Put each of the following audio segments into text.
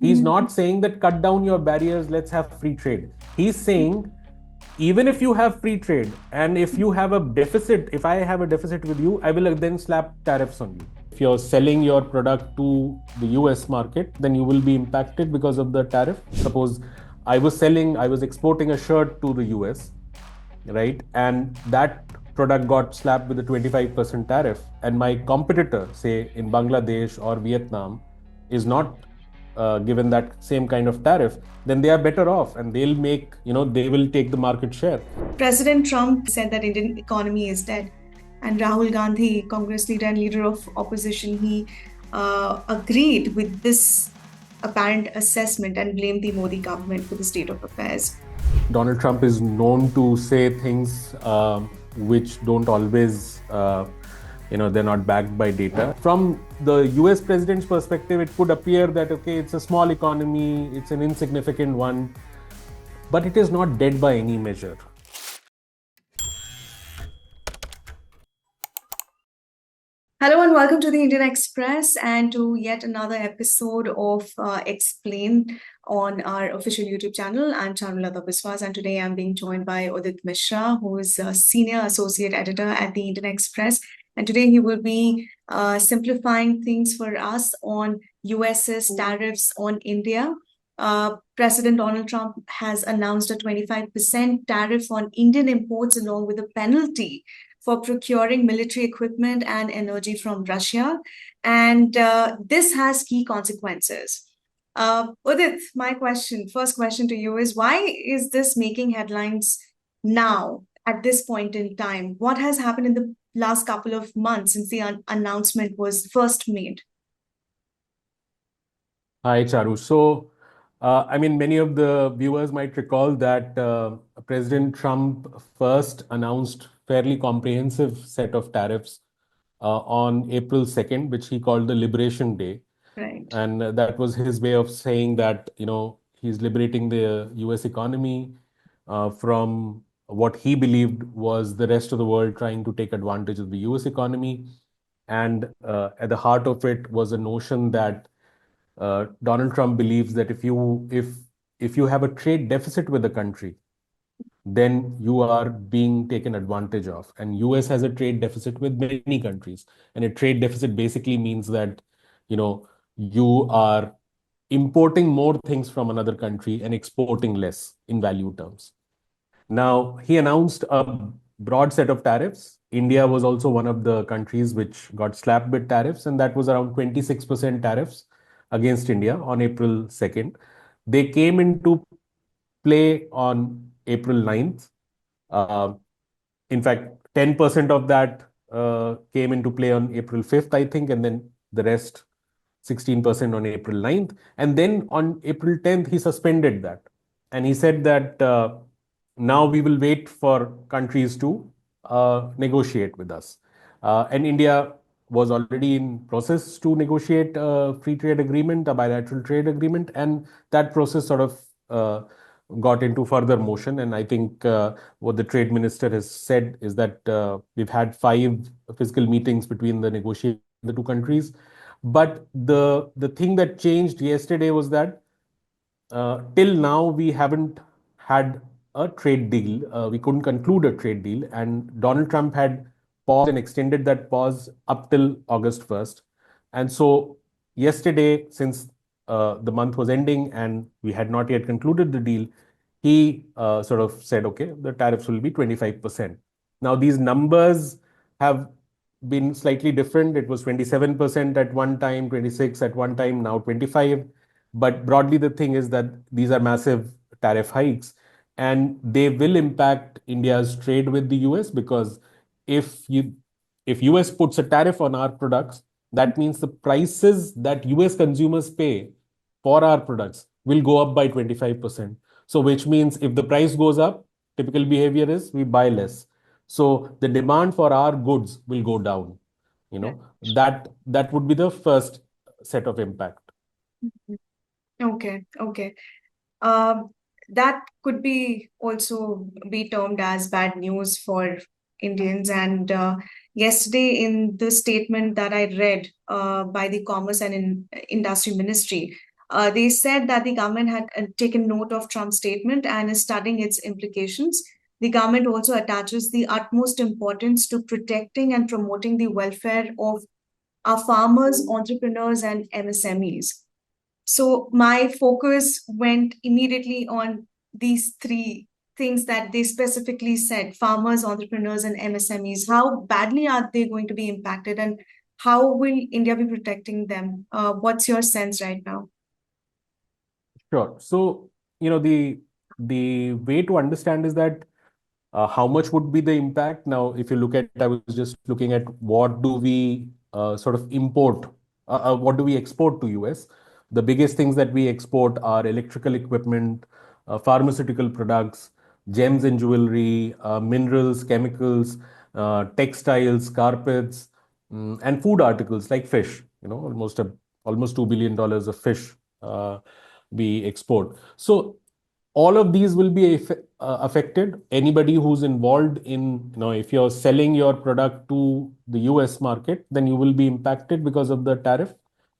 He's not saying that cut down your barriers, let's have free trade. He's saying even if you have free trade and if you have a deficit, if I have a deficit with you, I will then slap tariffs on you. If you're selling your product to the US market, then you will be impacted because of the tariff. Suppose I was exporting a shirt to the US, right? And that product got slapped with a 25% tariff, and my competitor, say in Bangladesh or Vietnam, is not given that same kind of tariff, then they are better off and they will take the market share. President Trump said that Indian economy is dead. And Rahul Gandhi, Congress leader and leader of opposition, he agreed with this apparent assessment and blamed the Modi government for the state of affairs. Donald Trump is known to say things which don't always, they're not backed by data. From the US president's perspective, it could appear that, okay, it's a small economy, it's an insignificant one, but it is not dead by any measure. Hello and welcome to the Indian Express and to yet another episode of Explain on our official YouTube channel. I'm Charulata Biswas, and today I'm being joined by Udit Misra, who is a senior associate editor at the Indian Express. And today he will be simplifying things for us on US's tariffs on India. President Donald Trump has announced a 25% tariff on Indian imports along with a penalty for procuring military equipment and energy from Russia. And this has key consequences. Udit, my first question to you is, why is this making headlines now at this point in time? What has happened in the last couple of months since the announcement was first made? Hi, Charu. So, many of the viewers might recall that President Trump first announced fairly comprehensive set of tariffs on April 2nd, which he called the Liberation Day. Right. And that was his way of saying that, he's liberating the US economy from what he believed was the rest of the world trying to take advantage of the US economy. And at the heart of it was a notion that Donald Trump believes that if you have a trade deficit with a country, then you are being taken advantage of. And US has a trade deficit with many countries. And a trade deficit basically means that, you are importing more things from another country and exporting less in value terms. Now, he announced a broad set of tariffs. India was also one of the countries which got slapped with tariffs, and that was around 26% tariffs against India on April 2nd. They came into play on April 9th. In fact, 10% of that came into play on April 5th, I think, and then the rest 16% on April 9th. And then on April 10th, he suspended that. And he said that now we will wait for countries to negotiate with us. And India was already in process to negotiate a free trade agreement, a bilateral trade agreement, and that process sort of got into further motion. And I think what the trade minister has said is that we've had 5 physical meetings between the two countries. But the thing that changed yesterday was that till now we haven't had a trade deal. We couldn't conclude a trade deal, and Donald Trump had paused and extended that pause up till August 1st. And so yesterday, since the month was ending and we had not yet concluded the deal, he sort of said, okay, the tariffs will be 25%. Now, these numbers have been slightly different. It was 27% at one time, 26 at one time, now 25. But broadly, the thing is that these are massive tariff hikes, and they will impact India's trade with the US, because if US puts a tariff on our products, that means the prices that US consumers pay for our products will go up by 25%. So which means if the price goes up, typical behavior is we buy less. So the demand for our goods will go down. That would be the first set of impact. Okay. That could be also be termed as bad news for Indians. And yesterday, in the statement that I read by the Commerce and Industry Ministry, They said that the government had taken note of Trump's statement and is studying its implications. The government also attaches the utmost importance to protecting and promoting the welfare of our farmers, entrepreneurs, and MSMEs. So my focus went immediately on these three things that they specifically said: farmers, entrepreneurs, and MSMEs. How badly are they going to be impacted, and how will India be protecting them? What's your sense right now? Sure. So, the way to understand is that how much would be the impact? Now, if you look at, I was just looking at what do we sort of import, what do we export to US? The biggest things that we export are electrical equipment, pharmaceutical products, gems and jewelry, minerals, chemicals, textiles, carpets, and food articles like fish. Almost $2 billion of fish uh, we export. So all of these will be affected. Anybody who's involved in, if you're selling your product to the US market, then you will be impacted because of the tariff.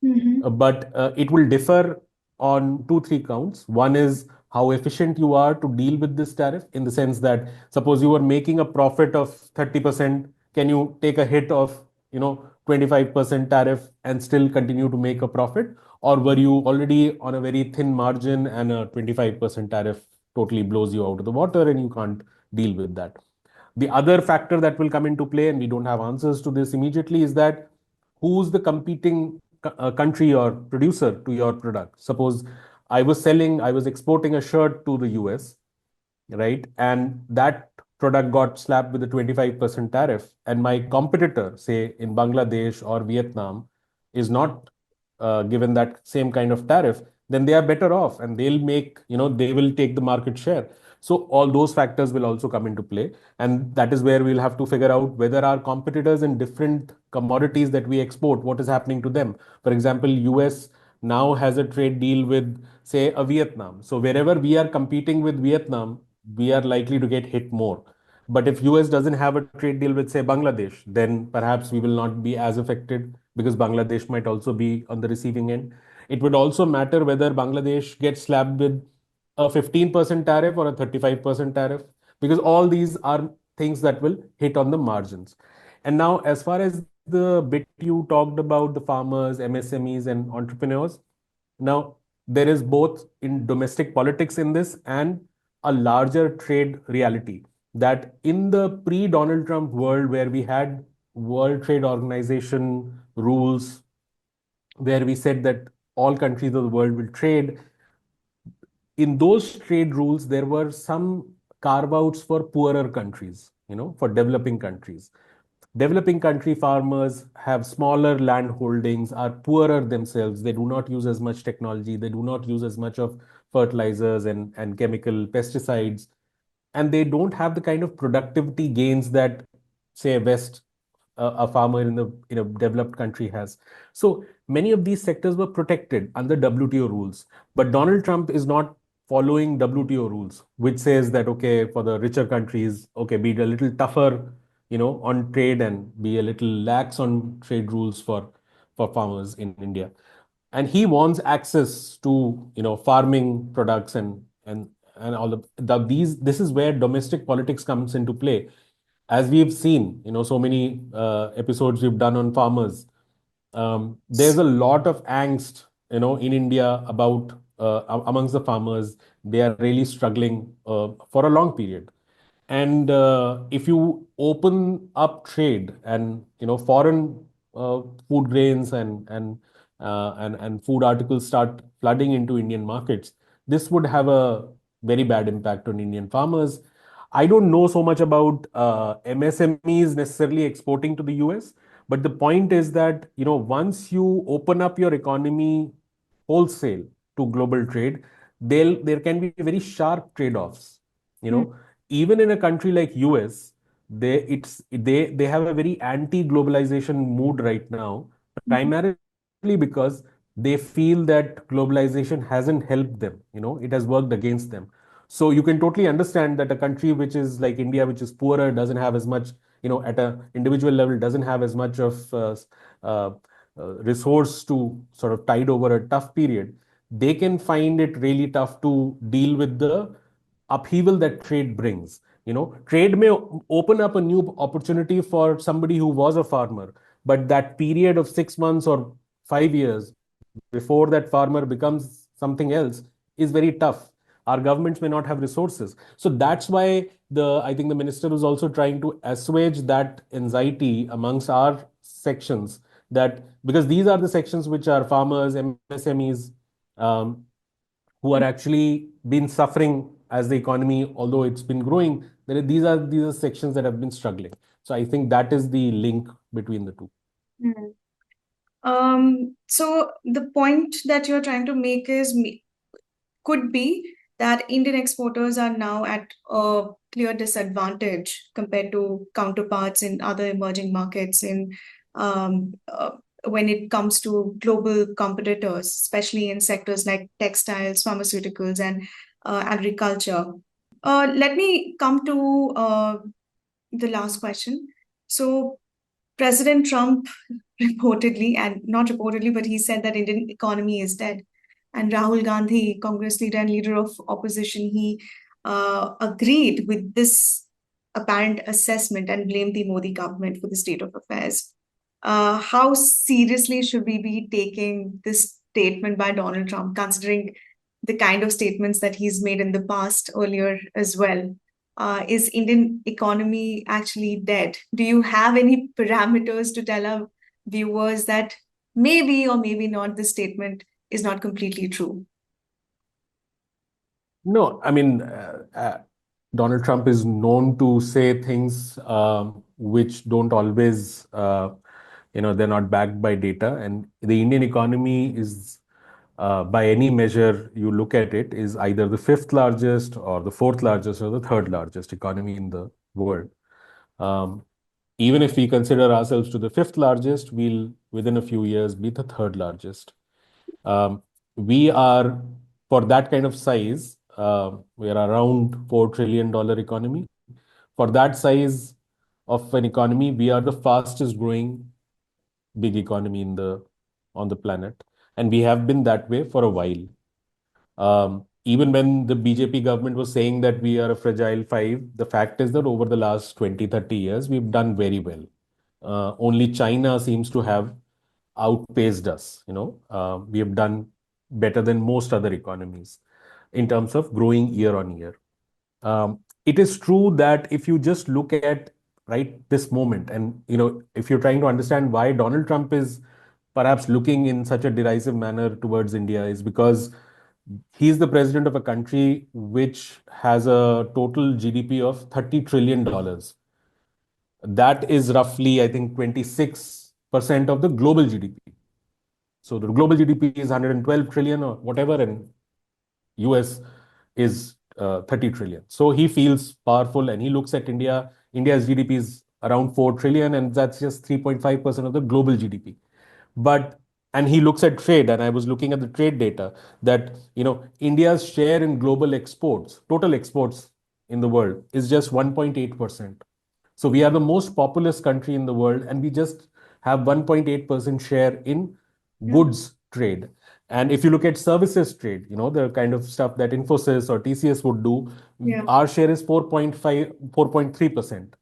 Mm-hmm. But it will differ on two, three counts. One is how efficient you are to deal with this tariff, in the sense that suppose you are making a profit of 30%, can you take a hit of, 25% tariff and still continue to make a profit? Or were you already on a very thin margin and a 25% tariff totally blows you out of the water and you can't deal with that? The other factor that will come into play, and we don't have answers to this immediately, is that who's the competing country or producer to your product. Suppose I was exporting a shirt to the US, right? And that product got slapped with a 25% tariff. And my competitor, say in Bangladesh or Vietnam, is not given that same kind of tariff, then they are better off and they will take the market share. So all those factors will also come into play. And that is where we'll have to figure out whether our competitors in different commodities that we export, what is happening to them. For example, US now has a trade deal with, say, a Vietnam. So wherever we are competing with Vietnam, we are likely to get hit more. But if US doesn't have a trade deal with, say, Bangladesh, then perhaps we will not be as affected because Bangladesh might also be on the receiving end. It would also matter whether Bangladesh gets slapped with a 15% tariff or a 35% tariff, because all these are things that will hit on the margins. And now, as far as the bit you talked about, the farmers, MSMEs, and entrepreneurs, now there is both in domestic politics in this and a larger trade reality, that in the pre-Donald Trump world, where we had World Trade Organization rules, where we said that all countries of the world will trade, in those trade rules, there were some carve outs for poorer countries, for developing countries. Developing country farmers have smaller land holdings, are poorer themselves. They do not use as much technology. They do not use as much of fertilizers and chemical pesticides. And they don't have the kind of productivity gains that, say, a farmer in a developed country has. So many of these sectors were protected under WTO rules. But Donald Trump is not following WTO rules, which says that, okay, for the richer countries, okay, be a little tougher, on trade and be a little lax on trade rules for farmers in India. And he wants access to, farming products and all these. This is where domestic politics comes into play. As we've seen, so many episodes we've done on farmers, there's a lot of angst, in India about amongst the farmers. They are really struggling for a long period. And if you open up trade and, foreign food grains and food articles start flooding into Indian markets, this would have a very bad impact on Indian farmers. I don't know so much about MSMEs necessarily exporting to the US, but the point is that, once you open up your economy wholesale to global trade, there can be very sharp trade-offs. You Mm-hmm. know, Even in a country like US, they have a very anti-globalization mood right now, primarily because they feel that globalization hasn't helped them. It has worked against them. So you can totally understand that a country which is like India, which is poorer, doesn't have as much, at a individual level, doesn't have as much of uh, resource to sort of tide over a tough period. they can find it really tough to deal with the upheaval that trade brings. Trade may open up a new opportunity for somebody who was a farmer, but that period of 6 months or 5 years before that farmer becomes something else is very tough. Our governments may not have resources. So that's why I think the minister was also trying to assuage that anxiety amongst our sections, that because these are the sections which are farmers, MSMEs, um, who are actually been suffering as the economy, although it's been growing. These are sections that have been struggling. So I think that is the link between the two. Mm. So the point that you're trying to make is could be that Indian exporters are now at a clear disadvantage compared to counterparts in other emerging markets um, uh, when it comes to global competitors, especially in sectors like textiles, pharmaceuticals, and agriculture. Let me come to the last question. So, President Trump reportedly, and not reportedly, but he said that Indian economy is dead. And Rahul Gandhi, Congress leader and leader of opposition, he agreed with this apparent assessment and blamed the Modi government for the state of affairs. How seriously should we be taking this statement by Donald Trump, considering the kind of statements that he's made in the past earlier as well? Is Indian economy actually dead? Do you have any parameters to tell our viewers that maybe or maybe not this statement is not completely true? No, I mean, Donald Trump is known to say things which don't always, they're not backed by data. And the Indian economy is, by any measure you look at it, is either the fifth largest or the fourth largest or the third largest economy in the world. Um, Even if we consider ourselves to the fifth largest, we'll within a few years be the third largest. Um, we are, for that kind of size, we are around $4 trillion economy. For that size of an economy, we are the fastest growing big economy on the planet, and we have been that way for a while. Even when the BJP government was saying that we are a fragile five, the fact is that over the last 20, 30 years, we've done very well. Only China seems to have outpaced us. We have done better than most other economies in terms of growing year on year. It is true that if you just look at right this moment, and if you're trying to understand why Donald Trump is perhaps looking in such a derisive manner towards India, is because he's the president of a country which has a total GDP of $30 trillion. That is roughly, I think, 26% of the global GDP. So the global GDP is 112 trillion or whatever, and US is 30 trillion. So he feels powerful and he looks at India. India's GDP is around 4 trillion, and that's just 3.5% of the global GDP. But and he looks at trade, and I was looking at the trade data that India's share in global exports, total exports in the world, is just 1.8%. So we are the most populous country in the world, and we just have 1.8% share in Yeah. goods trade. And if you look at services trade, the kind of stuff that Infosys or TCS would do, Yeah. our share is 4.5, 4.3%.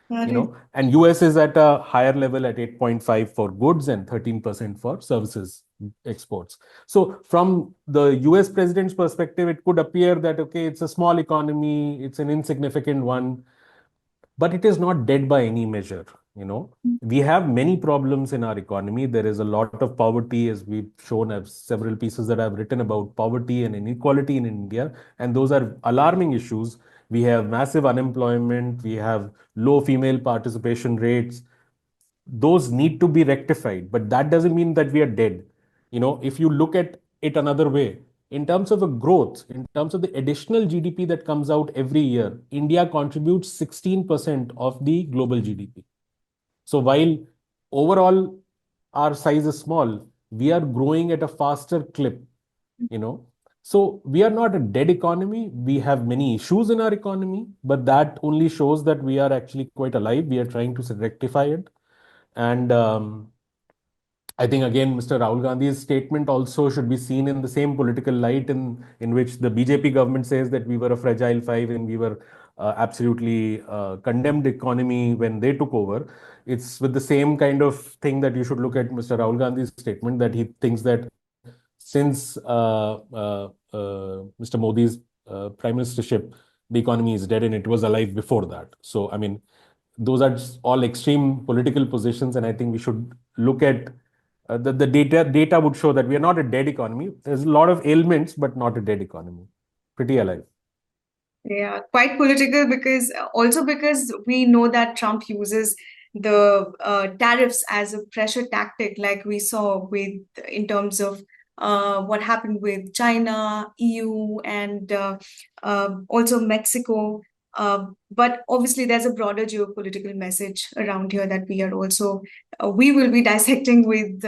That is. And US is at a higher level at 8.5 for goods and 13% for services exports. So from the US president's perspective, it could appear that, okay, it's a small economy, it's an insignificant one, but it is not dead by any measure. We have many problems in our economy. There is a lot of poverty, as we've shown. I have several pieces that I've written about poverty and inequality in India, and those are alarming issues. We have massive unemployment, we have low female participation rates. Those need to be rectified, but that doesn't mean that we are dead. If you look at it another way, in terms of a growth, in terms of the additional GDP that comes out every year, India contributes 16% of the global GDP. So while overall our size is small, we are growing at a faster clip, you know. So we are not a dead economy. We have many issues in our economy, but that only shows that we are actually quite alive. We are trying to rectify it. And I think again, Mr. Rahul Gandhi's statement also should be seen in the same political light in which the BJP government says that we were a fragile five and we were absolutely condemned economy when they took over. It's with the same kind of thing that you should look at Mr. Rahul Gandhi's statement that he thinks that since Mr. Modi's prime ministership, the economy is dead and it was alive before that. So, I mean, those are just all extreme political positions, and I think we should look at the data would show that we are not a dead economy. There's a lot of ailments, but not a dead economy. Pretty alive. Yeah, quite political because also because we know that Trump uses the tariffs as a pressure tactic, like we saw with in terms of what happened with China, EU, and also Mexico. But obviously, there's a broader geopolitical message around here that we are also we will be dissecting with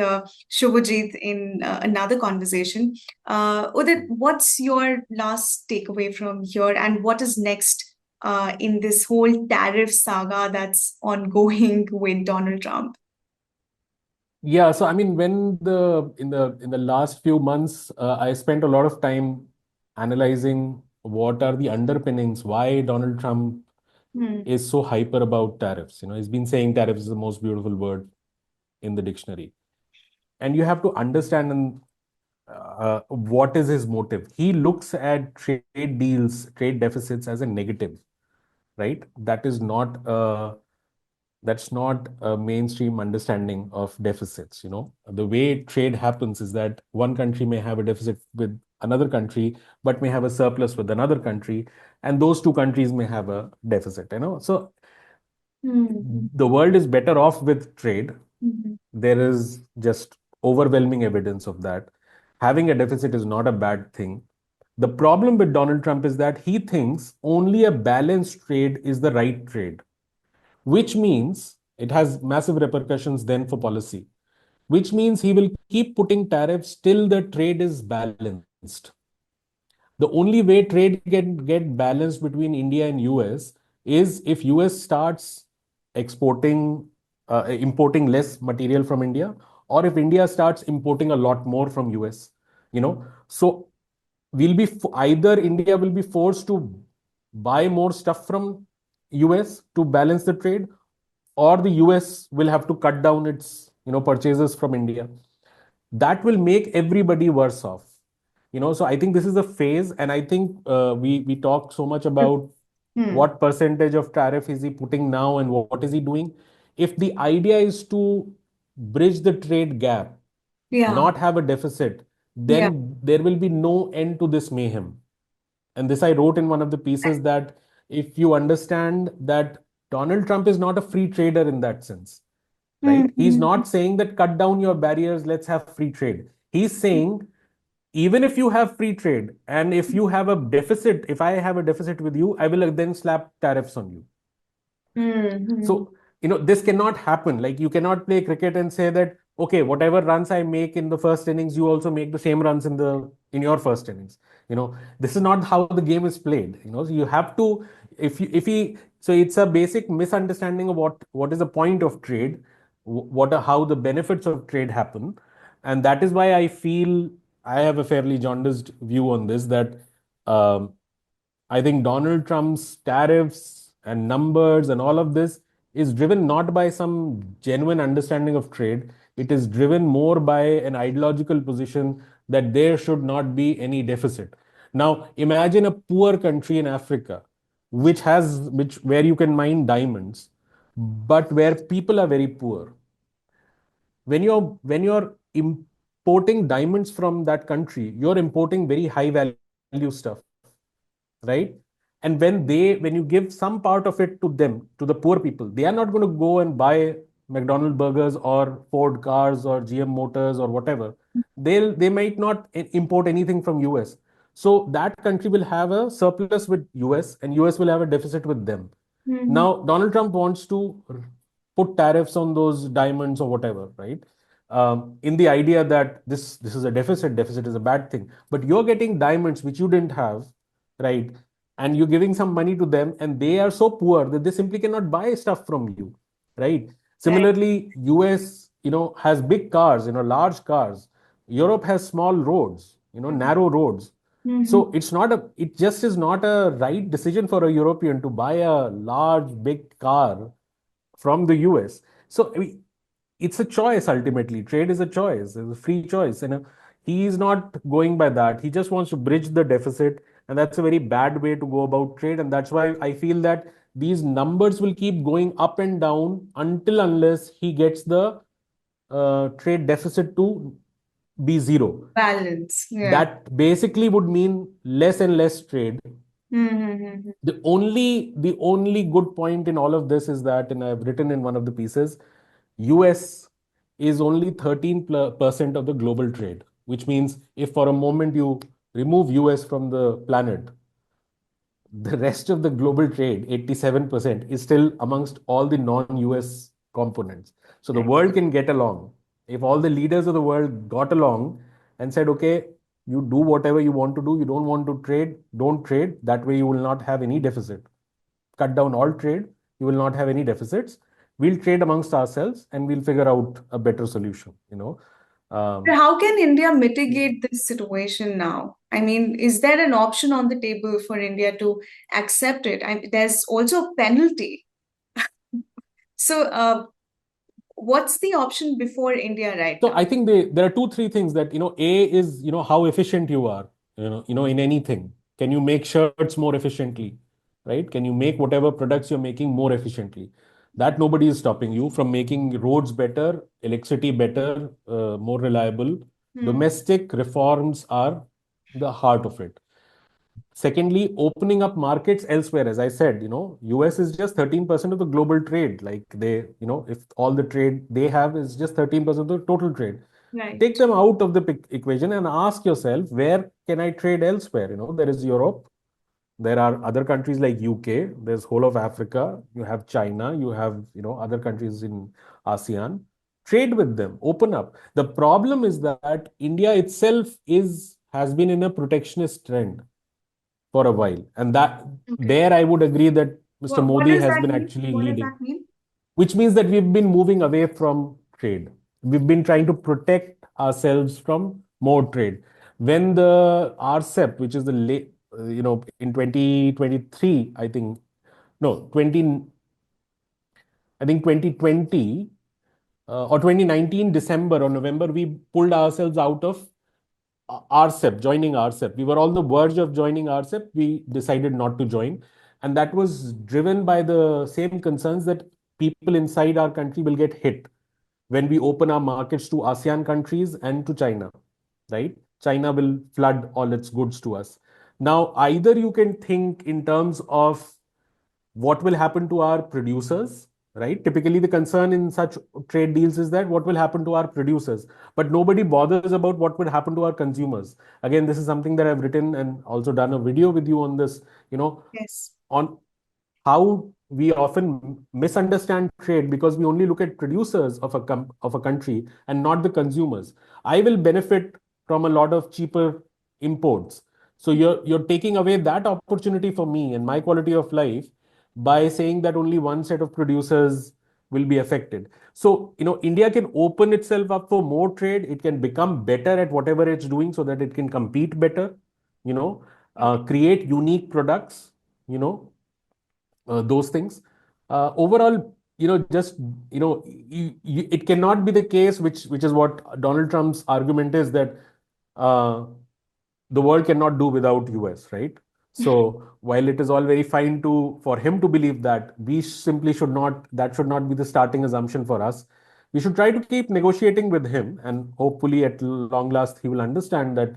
Shubhajit in another conversation. Udit, what's your last takeaway from here, and what is next in this whole tariff saga that's ongoing with Donald Trump? Yeah, so I mean, when the last few months, I spent a lot of time analyzing what are the underpinnings, why Donald Trump Hmm. is so hyper about tariffs. You know, he's been saying tariffs is the most beautiful word in the dictionary, and you have to understand what is his motive. He looks at trade deals, trade deficits as a negative, right? That's not a mainstream understanding of deficits. You know, the way trade happens is that one country may have a deficit with another country, but may have a surplus with another country, and those two countries may have a deficit. You know, so Hmm. the world is better off with trade. Mhm. There is just overwhelming evidence of that. Having a deficit is not a bad thing. The problem with Donald Trump is that he thinks only a balanced trade is the right trade, which means it has massive repercussions then for policy, which means he will keep putting tariffs till the trade is balanced. The only way trade can get balanced between India and US is if US starts exporting, importing less material from India, or if India starts importing a lot more from US. You know, so either India will be forced to buy more stuff from US to balance the trade, or the US will have to cut down its purchases from India. That will make everybody worse off. So I think this is a phase, and I think we talk so much about Hmm. what percentage of tariff is he putting now and what is he doing. If the idea is to bridge the trade gap, Yeah. not have a deficit, Yeah. then there will be no end to this mayhem. And this I wrote in one of the pieces, that if you understand that Donald Trump is not a free trader in that sense, right? He's Hmm. not saying that cut down your barriers, let's have free trade. He's saying even if you have free trade and if you have a deficit, if I have a deficit with you, I will then slap tariffs on you. Hmm. So, this cannot happen. Like, you cannot play cricket and say that, okay, whatever runs I make in the first innings, you also make the same runs in your first innings. This is not how the game is played. So you have to, if he, so it's a basic misunderstanding of what is the point of trade, what are how the benefits of trade happen. And that is why I feel I have a fairly jaundiced view on this, that um, I think Donald Trump's tariffs and numbers and all of this is driven not by some genuine understanding of trade. It is driven more by an ideological position that there should not be any deficit. Now, imagine a poor country in Africa, which where you can mine diamonds, but where people are very poor. When you're importing diamonds from that country, you're importing very high value stuff, right? And when you give some part of it to them, to the poor people, they are not going to go and buy McDonald burgers or Ford cars or GM motors or whatever. They might not import anything from US. So that country will have a surplus with US and US will have a deficit with them. Hmm. Now, Donald Trump wants to put tariffs on those diamonds or whatever, right? In the idea that this is a deficit is a bad thing. But you're getting diamonds which you didn't have, right? And you're giving some money to them, and they are so poor that they simply cannot buy stuff from you, right? Right. Similarly, US, has big cars, large cars. Europe has small roads, narrow roads. So Mm-hmm. it just is not a right decision for a European to buy a large, big car from the US. So I mean, it's a choice ultimately. Trade is a choice, it's a free choice. And he is not going by that. He just wants to bridge the deficit. And that's a very bad way to go about trade. And that's why I feel that these numbers will keep going up and down until unless he gets the trade deficit to be zero. Balance. Yeah. That basically would mean less and less trade. Mm-hmm. The only good point in all of this is that, and I've written in one of the pieces, US is only 13% of the global trade, which means if for a moment you remove US from the planet, the rest of the global trade, 87%, is still amongst all the non-US components. So the world can get along. If all the leaders of the world got along and said, okay, you do whatever you want to do, you don't want to trade, don't trade. That way you will not have any deficit. Cut down all trade, you will not have any deficits. We'll trade amongst ourselves and we'll figure out a better solution. But Um, how can India mitigate this situation now? I mean, is there an option on the table for India to accept it? There's also a penalty. So, what's the option before India right So now? I think there are two, three things that, A is, how efficient you are, in anything. Can you make shirts more efficiently, right? Can you make whatever products you're making more efficiently? That nobody is stopping you from making roads better, electricity better, more reliable. Hmm. Domestic reforms are the heart of it. Secondly, opening up markets elsewhere. As I said, US is just 13% of the global trade. Like if all the trade they have is just 13% of the total trade. Take Right. them out of the equation and ask yourself, where can I trade elsewhere? There is Europe. There are other countries like UK. There's whole of Africa. You have China. You have, other countries in ASEAN. Trade with them. Open up. The problem is that India itself has been in a protectionist trend for a while. And that Okay. there I would agree that Mr. What Modi does has that been mean? actually What does leading, that mean? which means that we've been moving away from trade. We've been trying to protect ourselves from more trade. When the RCEP, which is the late, in 2023, I think, no, 20, I think 2020 or 2019 December or November, we pulled ourselves out of RCEP, joining RCEP. We were on the verge of joining RCEP. We decided not to join. And that was driven by the same concerns that people inside our country will get hit when we open our markets to ASEAN countries and to China, right? China will flood all its goods to us. Now, either you can think in terms of what will happen to our producers, right? Typically, the concern in such trade deals is that what will happen to our producers, but nobody bothers about what will happen to our consumers. Again, this is something that I've written and also done a video with you on this, Yes. on how we often misunderstand trade because we only look at producers of a country and not the consumers. I will benefit from a lot of cheaper imports. So you're taking away that opportunity for me and my quality of life by saying that only one set of producers will be affected. So, India can open itself up for more trade. It can become better at whatever it's doing so that it can compete better, you know, Okay. create unique products, you know, those things. Overall, just it cannot be the case, which is what Donald Trump's argument is, that uh, the world cannot do without US, right? So while it is all very fine for him to believe that, we simply should not. That should not be the starting assumption for us. We should try to keep negotiating with him, and hopefully, at long last, he will understand that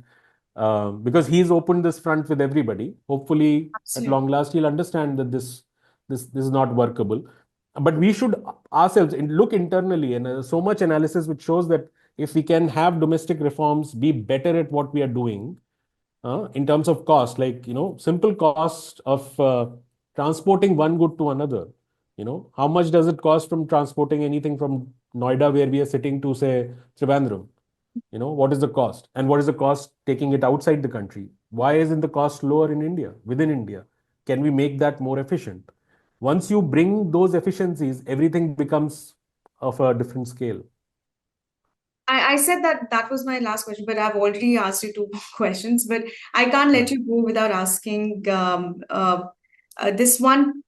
because he's opened this front with everybody. Hopefully, at Absolutely. long last, he'll understand that this is not workable. But we should ourselves look internally, and so much analysis which shows that if we can have domestic reforms, be better at what we are doing in terms of cost, like simple cost of transporting one good to another. How much does it cost from transporting anything from Noida, where we are sitting, to say Trivandrum? What is the cost, and what is the cost taking it outside the country? Why isn't the cost lower in India, within India? Can we make that more efficient? Once you bring those efficiencies, everything becomes of a different scale. I said that that was my last question, but I've already asked you two more questions. But I can't let Sure. you go without asking this one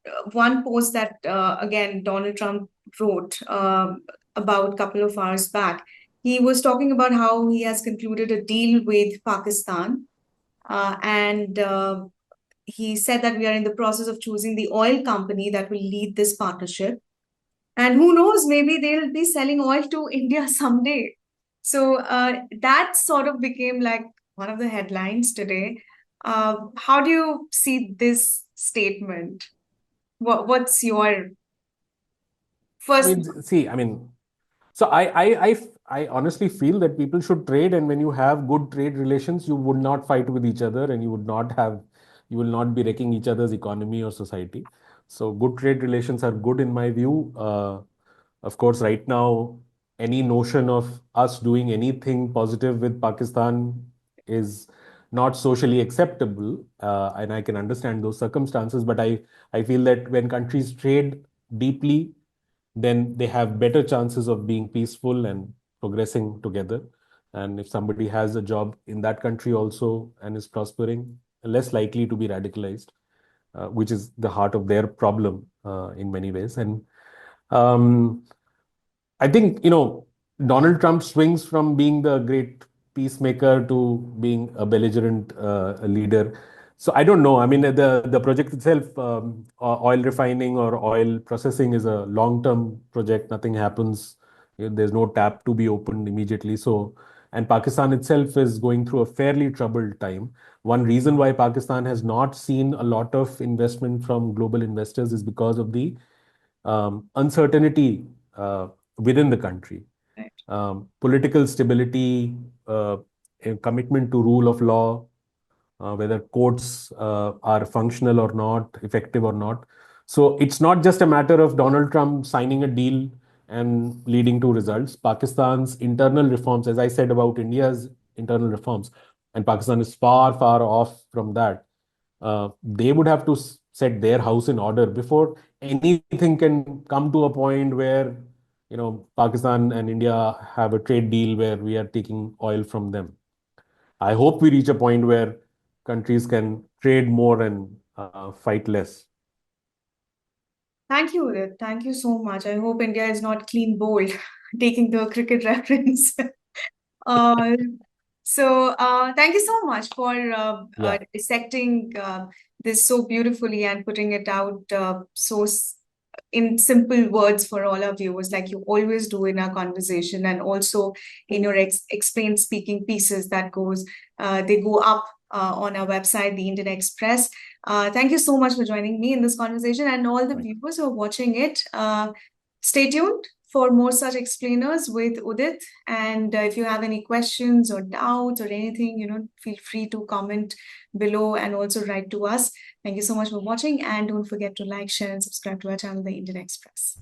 post that again Donald Trump wrote about a couple of hours back. He was talking about how he has concluded a deal with Pakistan, and he said that we are in the process of choosing the oil company that will lead this partnership. And who knows, maybe they'll be selling oil to India someday. So that sort of became like one of the headlines today. How do you see this statement? What's your I first? mean, see, I mean, so I honestly feel that people should trade, and when you have good trade relations, you would not fight with each other, and you will not be wrecking each other's economy or society. So good trade relations are good in my view. Of course, right now, any notion of us doing anything positive with Pakistan is not socially acceptable, and I can understand those circumstances. But I feel that when countries trade deeply, then they have better chances of being peaceful and progressing together. And if somebody has a job in that country also and is prospering, less likely to be radicalized, which is the heart of their problem in many ways. And um, I think, Donald Trump swings from being the great peacemaker to being a belligerent leader. So I don't know. I mean, the project itself, oil refining or oil processing, is a long-term project. Nothing happens. There's no tap to be opened immediately. So, and Pakistan itself is going through a fairly troubled time. One reason why Pakistan has not seen a lot of investment from global investors is because of the uncertainty within the country, Right. political stability, a commitment to rule of law, whether courts are functional or not, effective or not. So it's not just a matter of Donald Trump signing a deal and leading to results. Pakistan's internal reforms, as I said about India's internal reforms, and Pakistan is far, far off from that. They would have to set their house in order before anything can come to a point where, Pakistan and India have a trade deal where we are taking oil from them. I hope we reach a point where countries can trade more and fight less. Thank you, Udit. Thank you so much. I hope India is not clean bowled, taking the cricket reference. uh, So, thank you so much for Yeah, dissecting this so beautifully and putting it out in simple words for all our viewers, like you always do in our conversation, and also in your explained speaking pieces they go up on our website, the Indian Express. Thank you so much for joining me in this conversation, and all the right. viewers who are watching it. Stay tuned for more such explainers with Udit. And if you have any questions or doubts or anything, feel free to comment below and also write to us. Thank you so much for watching, and don't forget to like, share, and subscribe to our channel, The Indian Express.